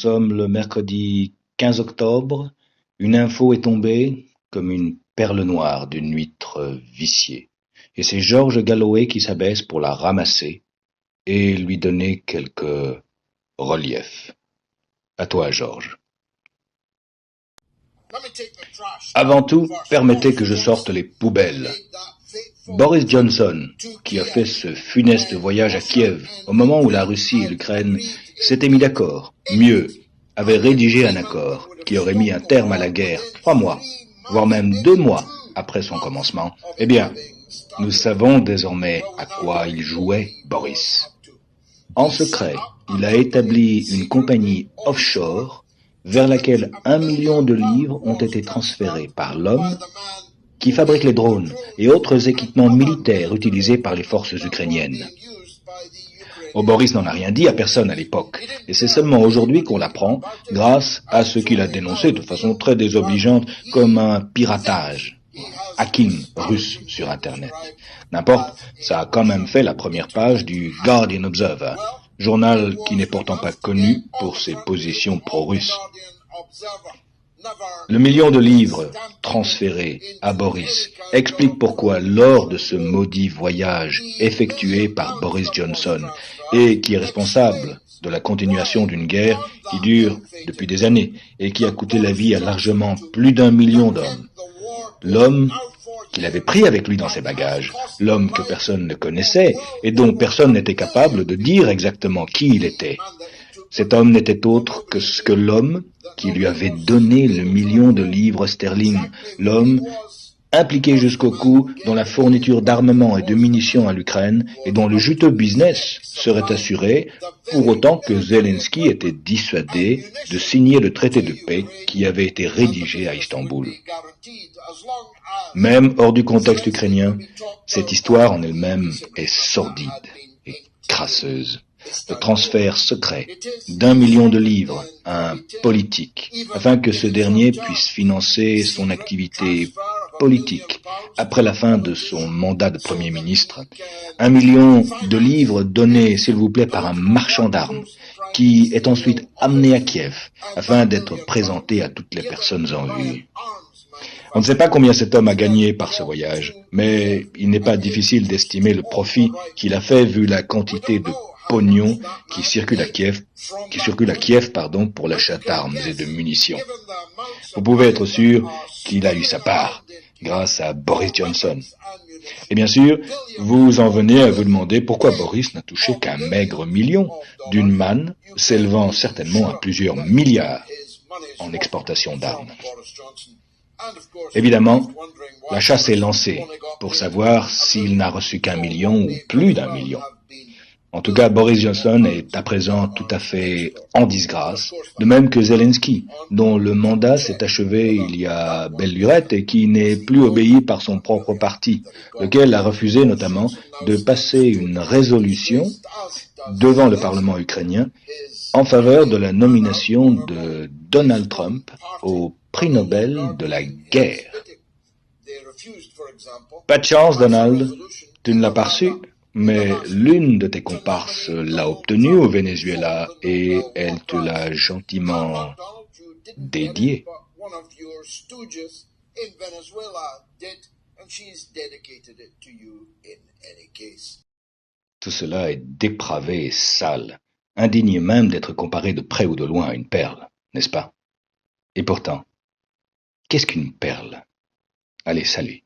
sommes le mercredi 15 octobre. Une info est tombée comme une perle noire d'une huître viciée. Et c'est George Galloway qui s'abaisse pour la ramasser et lui donner quelques reliefs. À toi, George. Avant tout, permettez que je sorte les poubelles. Boris Johnson, qui a fait ce funeste voyage à Kiev au moment où la Russie et l'Ukraine s'étaient mis d'accord, mieux, avait rédigé un accord qui aurait mis un terme à la guerre 3 mois, voire même 2 mois après son commencement. Eh bien, nous savons désormais à quoi il jouait, Boris. En secret, il a établi une compagnie offshore vers laquelle 1 million de livres ont été transférés par l'homme qui fabrique les drones et autres équipements militaires utilisés par les forces ukrainiennes. Oh, Boris n'en a rien dit à personne à l'époque, et c'est seulement aujourd'hui qu'on l'apprend grâce à ce qu'il a dénoncé de façon très désobligeante comme un piratage, hacking russe sur Internet. N'importe, ça a quand même fait la première page du Guardian Observer, journal qui n'est pourtant pas connu pour ses positions pro-russes. Le million de livres transférés à Boris explique pourquoi, lors de ce maudit voyage effectué par Boris Johnson et qui est responsable de la continuation d'une guerre qui dure depuis des années et qui a coûté la vie à largement plus d'1 million d'hommes, l'homme qu'il avait pris avec lui dans ses bagages, l'homme que personne ne connaissait et dont personne n'était capable de dire exactement qui il était. Cet homme n'était autre que l'homme qui lui avait donné le million de livres sterling, l'homme impliqué jusqu'au cou dans la fourniture d'armement et de munitions à l'Ukraine et dont le juteux business serait assuré pour autant que Zelensky était dissuadé de signer le traité de paix qui avait été rédigé à Istanbul. Même hors du contexte ukrainien, cette histoire en elle-même est sordide et crasseuse. Le transfert secret d'1 million de livres à un politique, afin que ce dernier puisse financer son activité politique après la fin de son mandat de Premier ministre. 1 million de livres donnés, s'il vous plaît, par un marchand d'armes, qui est ensuite amené à Kiev, afin d'être présenté à toutes les personnes en vue. On ne sait pas combien cet homme a gagné par ce voyage, mais il n'est pas difficile d'estimer le profit qu'il a fait vu la quantité de pognon qui circule à Kiev pour l'achat d'armes et de munitions. Vous pouvez être sûr qu'il a eu sa part grâce à Boris Johnson. Et bien sûr, vous en venez à vous demander pourquoi Boris n'a touché qu'un maigre million d'une manne s'élevant certainement à plusieurs milliards en exportation d'armes. Évidemment, la chasse est lancée pour savoir s'il n'a reçu qu'1 million ou plus d'1 million. En tout cas, Boris Johnson est à présent tout à fait en disgrâce, de même que Zelensky, dont le mandat s'est achevé il y a belle lurette et qui n'est plus obéi par son propre parti, lequel a refusé notamment de passer une résolution devant le Parlement ukrainien en faveur de la nomination de Donald Trump au prix Nobel de la guerre. Pas de chance, Donald, tu ne l'as pas reçu, mais l'une de tes comparses l'a obtenu au Venezuela et elle te l'a gentiment dédié. Tout cela est dépravé et sale, indigne même d'être comparé de près ou de loin à une perle, n'est-ce pas? Et pourtant, qu'est-ce qu'une perle? Allez, salut.